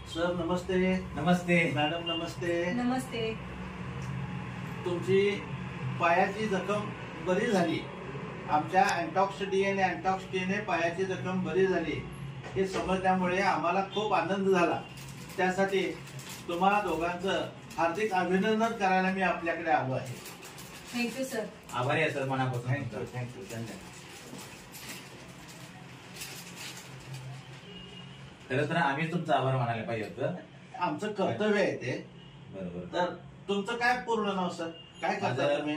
Sir नमस्ते. नमस्ते madam नमस्ते. नमस्ते. तुमची पायाची जखम बरी झाली. आमच्या अँटॉक्स ने पायाची जखम बरी झाली हे समजल्यामुळे आम्हाला खूप आनंद झाला. त्यासाठी तुम्हाला दोघांचं हार्दिक अभिनंदन करायला मी आपल्याकडे आलो आहे. Thank you sir. आभारी आहे सर मनापासून. थँक्यू धन्यवाद. खरं तर आम्ही तुमचा आभार मानायला पाहिजे होतं. आमचं कर्तव्य आहे ते. बरोबर. तर तुमचं काय पूर्ण नाव सर? काय करता तुम्ही?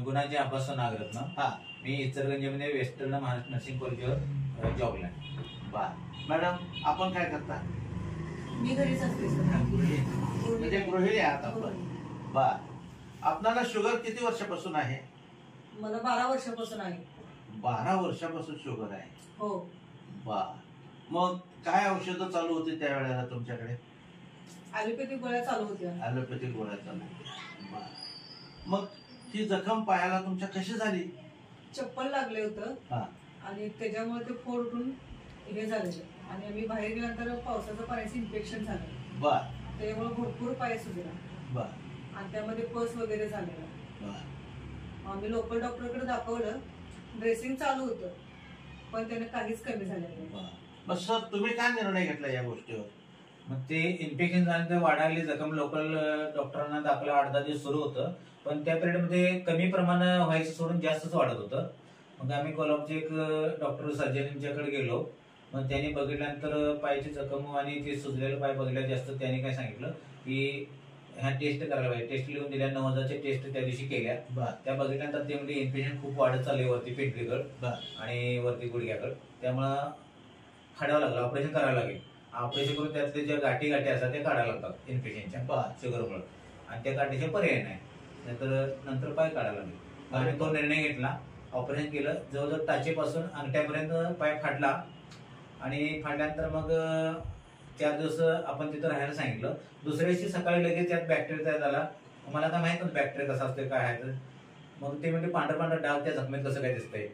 गुणाजी अब्बास नागरत्न. हा. मी इचलकरंजीमध्ये वेस्टर्न महाराष्ट्र नर्सिंग कॉलेजवर जॉबला. बर. मॅडम आपण काय करता? मी घरीच असते सर. म्हणजे गृहिणी आहात आपण. बर. आपल्याला शुगर किती वर्षापासून आहे? मला 12 वर्षापासून आहे. 12 वर्षापासून शुगर आहे. हो. बर. मग काय औषधं चालू होती त्यावेळेला तुमच्याकडे? ॲलोपॅथिक गोळ्या चालू होत्या. ॲलोपॅथिक गोळ्या चालू होत्या. बर. मग ही जखम पायाला तुमच्या कशी झाली? चप्पल लागले होतं. हा. आणि त्याच्यामुळे ते फोड उठून हे झालेलं आणि आम्ही बाहेर गेल्यानंतर पावसाचं पाण्याचं इन्फेक्शन झालं. बर. त्यामुळे भरपूर पाय सुजला. बर. आणि त्यामध्ये पस वगैरे झालेला. बर. आम्ही लोकल डॉक्टरकडे दाखवलं. ड्रेसिंग चालू होतं पण त्याने काहीच कमी झालं नाही. बर. मग सर तुम्ही काय निर्णय घेतला या गोष्टीवर? मग ते इन्फेक्शन झाल्यानंतर वाढायली जखम लोकल डॉक्टरांना दाखला 8-10 दिवस सुरू होतं. पण त्या पिरियडमध्ये कमी प्रमाण व्हायचं सोडून जास्तच वाढत होतं. मग आम्ही कोल्हापूरचे एक डॉक्टर सर्जनच्याकडे गेलो. मग त्यांनी बघितल्यानंतर पायाची जखम आणि ते सुजलेलं पाय बघितलं जास्त. त्यांनी काय सांगितलं की ह्या टेस्ट करायला पाहिजे. टेस्ट लिहून दिल्या. 9,000च्या टेस्ट त्या दिवशी केल्या. त्या बघितल्यानंतर ते म्हणजे इन्फेक्शन खूप वाढत चालले वरती पिंपरीकड आणि वरती गुडघ्याकड. त्यामुळं काढावं लागलं. ऑपरेशन करायला लागेल. ऑपरेशन करून त्यातले ज्या गाठी असतात त्या काढायला लागतात इन्फेक्शनच्या शुगरमुळे. आणि त्या गाठीचे पर्याय नाही. नंतर पाय काढायला लागेल. आम्ही तो निर्णय घेतला. ऑपरेशन केलं. जवळजवळ टाचेपासून अंगठ्यापर्यंत पाय फाडला. आणि फाडल्यानंतर मग 4 दिवस आपण तिथं राहायला सांगितलं. दुसऱ्या दिवशी सकाळी लगेच त्यात बॅक्टेरिया तयार झाला. मला काय माहित नव्हतं बॅक्टेरिया कसा असतो काय आहे. मग ते म्हणजे पांढरा डाग त्या जखमेत कसं काय दिसतंय.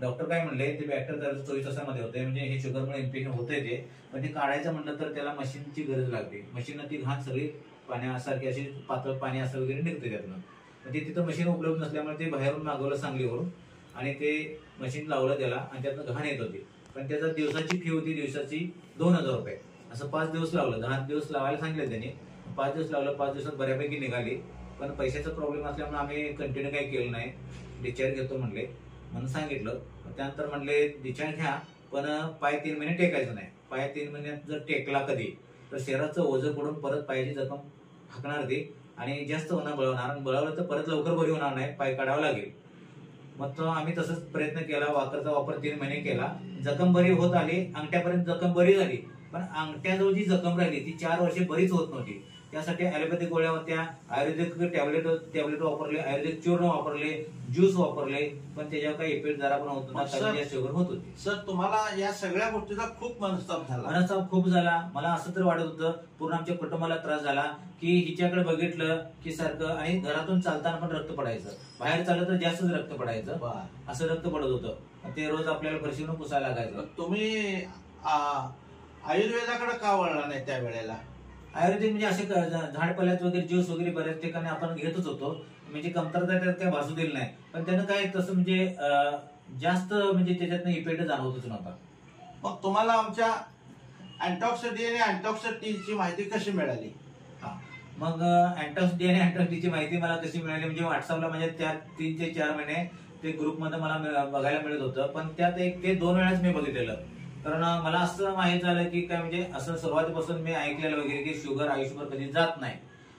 डॉक्टर काय म्हणले ते बॅक्टेरिया 24 तासामध्ये होते. म्हणजे हे शुगरमुळे इन्फेक्शन होतंय ते. पण ते काढायचं म्हणलं तर त्याला मशीनची गरज लागते. मशीननं ती घाण सगळी पाण्यासारखी अशी पातळ पाणी असं वगैरे निघते त्यातनं. ते तिथं मशीन उपलब्ध नसल्यामुळे ते बाहेरून मागवलं सांगलीवरून. आणि ते मशीन लावलं त्याला आणि त्यातनं घाण येत होती. पण त्याचा दिवसाची फी होती दिवसाची 2,000 रुपये. असं 5 दिवस लावलं. 10 दिवस लावायला सांगितलं त्यांनी. 5 दिवस लावलं. 5 दिवसात बऱ्यापैकी निघाली. पण पैशाचा प्रॉब्लेम असल्यामुळे आम्ही कंटिन्यू काही केलं नाही. डिस्चार्ज घेतो म्हणले म्हणून सांगितलं. त्यानंतर म्हणले डिस्चार्ज घ्या पण पाय 3 महिने टेकायचं नाही. पाय 3 महिन्यात जर टेकला कधी तर शरीराचं ओझं पडून परत पायाची जखम हाकणार ती आणि जास्त होणार बळवणार. आणि बळवलं तर परत लवकर बरी होणार नाही. पाय काढावं लागेल. मग तो आम्ही तसंच प्रयत्न केला. वाकरचा वापर 3 महिने केला. जखम बरी होत आली. अंगठ्यापर्यंत जखम बरी झाली. पण अंगठ्याजवळ जी जखम राहिली ती 4 वर्षे बरीच होत नव्हती. त्यासाठी ॲलोपॅथिक गोळ्या होत्या. आयुर्वेदिक टॅबलेट वापरले. आयुर्वेदिक चूर्ण वापरले. ज्यूस वापरले. पण त्याच्यावर काही इफेक्ट जरा पण होत नव्हता. शुगर होत होती. सर तुम्हाला या सगळ्या गोष्टीचा खूप मनस्ताप झाला? मनस्ताप खूप झाला. मला असं तर वाटत होतं पूर्ण आमच्या कुटुंबाला त्रास झाला की हिच्याकडे बघितलं की सारखं. आणि घरातून चालताना पण रक्त पडायचं. बाहेर चाललं तर जास्तच रक्त पडायचं. असं रक्त पडत होतं. ते रोज आपल्याला फरशीनं पुसायला लागायचं. तुम्ही आयुर्वेदाकडे का वळला नाही त्यावेळेला? आयुर्वेदिक म्हणजे असे झाडपाल्यात वगैरे ज्यूस वगैरे बऱ्याच ठिकाणी आपण घेतच होतो. म्हणजे कमतरता त्यात काय भासू दिली नाही. पण त्यानं काय तसं म्हणजे जास्त म्हणजे त्याच्यातनं इफेक्ट जाणवतच नव्हता. मग तुम्हाला आमच्या अँटॉक्स डी आणि अँटॉक्स टी ची माहिती कशी मिळाली? मग अँटॉक्स डी आणि अँटॉक्स टी ची माहिती मला कशी मिळाली म्हणजे व्हॉट्सअपला म्हणजे त्या 3 ते 4 महिने ते ग्रुपमध्ये मला बघायला मिळत होतं. पण त्यात 1 ते 2 वेळाच मी बघितलेलं. कारण मला असं माहित झालं की काय म्हणजे असं सुरुवातीपासून मी ऐकलेलं वगैरे की शुगर आयुष्यभर कधी जात नाही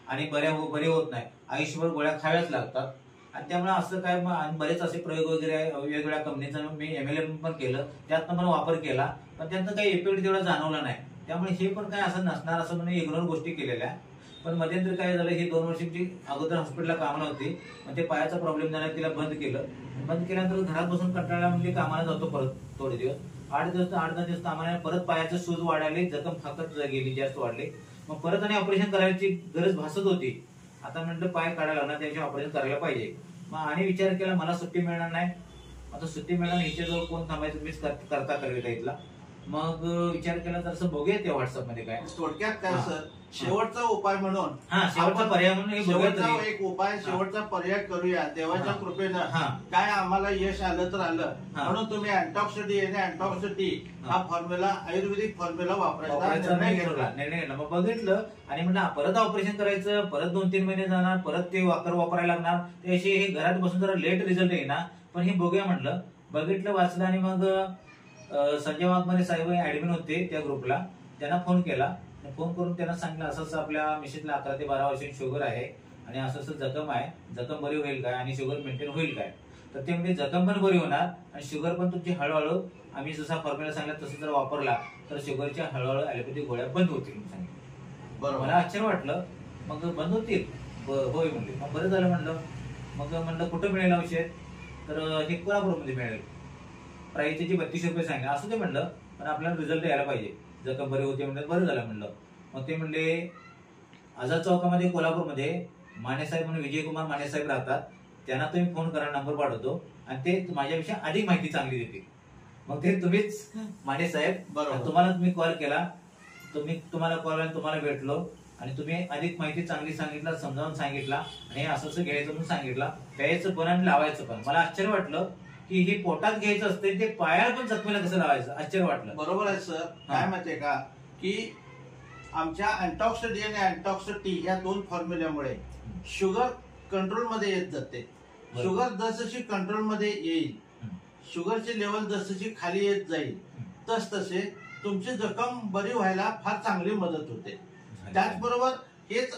आणि बरे होत नाही. आयुष्यभर गोळ्या खाव्याच लागतात. आणि त्यामुळे असं काय बरेच असे प्रयोग वगैरे वेगवेगळ्या कंपनीचं मी MLM पण केलं. त्यातनं मला वापर केला. पण त्यातनं काही इफेक्ट तेवढा जाणवला नाही. त्यामुळे हे पण काय असं नसणार असं म्हणजे इग्नोर गोष्टी केलेल्या. पण मध्यंतरी काय झालं हे 2 वर्षाची अगोदर हॉस्पिटलला कामाला होती. मग ते पायाचा प्रॉब्लेम झाला. तिला बंद केलं. बंद केल्यानंतर घरात बसून कंटाळला म्हणजे कामाला जातो परत थोडे दिवस. 8-10 दिवस कामाला. परत पायाचं सूज वाढायला. जखम फाकत गेली. जास्त वाढली. मग परत आणि ऑपरेशन करायची गरज भासत होती. आता म्हटलं पाय काढायला लागणार त्याच्या ऑपरेशन करायला पाहिजे. मग आणि विचार केला मला सुट्टी मिळणार नाही. आता सुट्टी मिळणार हिच्याजवळ कोण थांबायचं मीच करता इथला. मग विचार केला तर असं बघूया ते व्हॉट्सअप मध्ये काय थोडक्यात काय हा. सर, शेवटचा उपाय म्हणून शेवटचा आपण पर्याय म्हणून हे बघूया शेवटचा तरी. एक उपाय, शेवटचा पर्याय करूया देवाच्या हा. कृपेनं. हा. काय आम्हाला यश आलं तर आलं, हा. म्हणून तुम्ही अँटॉक्स डीएनए अँटॉक्स टी हा फॉर्म्युला, आयुर्वेदिक फॉर्म्युला वापरायचा वापरायचा निर्णय निर्णय घेतला. घेतला. मग बघितलं आणि म्हटलं परत ऑपरेशन करायचं, परत 2-3 महिने जाणार, परत ते वाकर वापरायला लागणार, ते असे हे घरात बसून जरा लेट रिझल्ट येईना, पण हे बघूया म्हटलं. बघितलं, वाचलं आणि मग संजय वाघमारे साहेब ऍडमिन होते त्या ग्रुपला, त्यांना फोन केला. फोन करून त्यांना सांगितलं असं असं आपल्या मिसेसला 11 ते 12 वर्षांची शुगर आहे आणि असं असं जखम आहे, जखम बरी होईल काय आणि शुगर मेंटेन होईल काय. तर ते म्हणजे जखम पण बरी होणार आणि शुगर पण तुमची हळूहळू आम्ही जसा फॉर्म्युला सांगितला तसं जर वापरला तर शुगरच्या हळूहळू ॲलोपॅथिक गोळ्या बंद होतील म्हणून सांगितलं. बरोबर. मला आश्चर्य वाटलं. मग बंद होतील, होय म्हणले. मग बरं झालं म्हणलं. मग म्हणलं कुठं मिळेल औषध, तर हे कोल्हापूरमध्ये मिळेल. प्राइस त्याची 3200 रुपये सांगितलं. असू दे म्हणलं, पण आपल्याला रिझल्ट यायला पाहिजे. जखम बरी होते म्हणलं, बरं झालं म्हणलं. मग ते म्हणले आझाद चौकामध्ये कोल्हापूरमध्ये मानेसाहेब म्हणून विजयकुमार मानेसाहेब राहतात, त्यांना तुम्ही फोन करा, नंबर पाठवतो आणि ते माझ्यापेक्षा अधिक माहिती चांगली देतील. मग ते तुम्हीच मानेसाहेब, बरोबर. तुम्हाला तुम्ही कॉल केला, तुम्हाला कॉल आणि तुम्हाला भेटलो आणि तुम्ही अधिक माहिती चांगली सांगितलं, समजावून सांगितलं आणि असं असं घ्यायचं म्हणून सांगितलं, प्यायचं पण आणि लावायचं पण. मला आश्चर्य वाटलं की हे पोटात घ्यायचं असते, ते पायाला पण जखमेला कसं लावायचं, आश्चर्य वाटलं. बरोबर आहे सर. काय माहितीये का की आमच्या अँटॉक्स डीएनए अँटॉक्स टी या 2 फॉर्म्युल्यामुळे शुगर कंट्रोलमध्ये येत जाते. शुगर जसजशी कंट्रोलमध्ये येईल, शुगरची लेवल जसजशी खाली येत जाईल, तसतसे तुमची जखम बरी व्हायला फार चांगली मदत होते. त्याचबरोबर हेच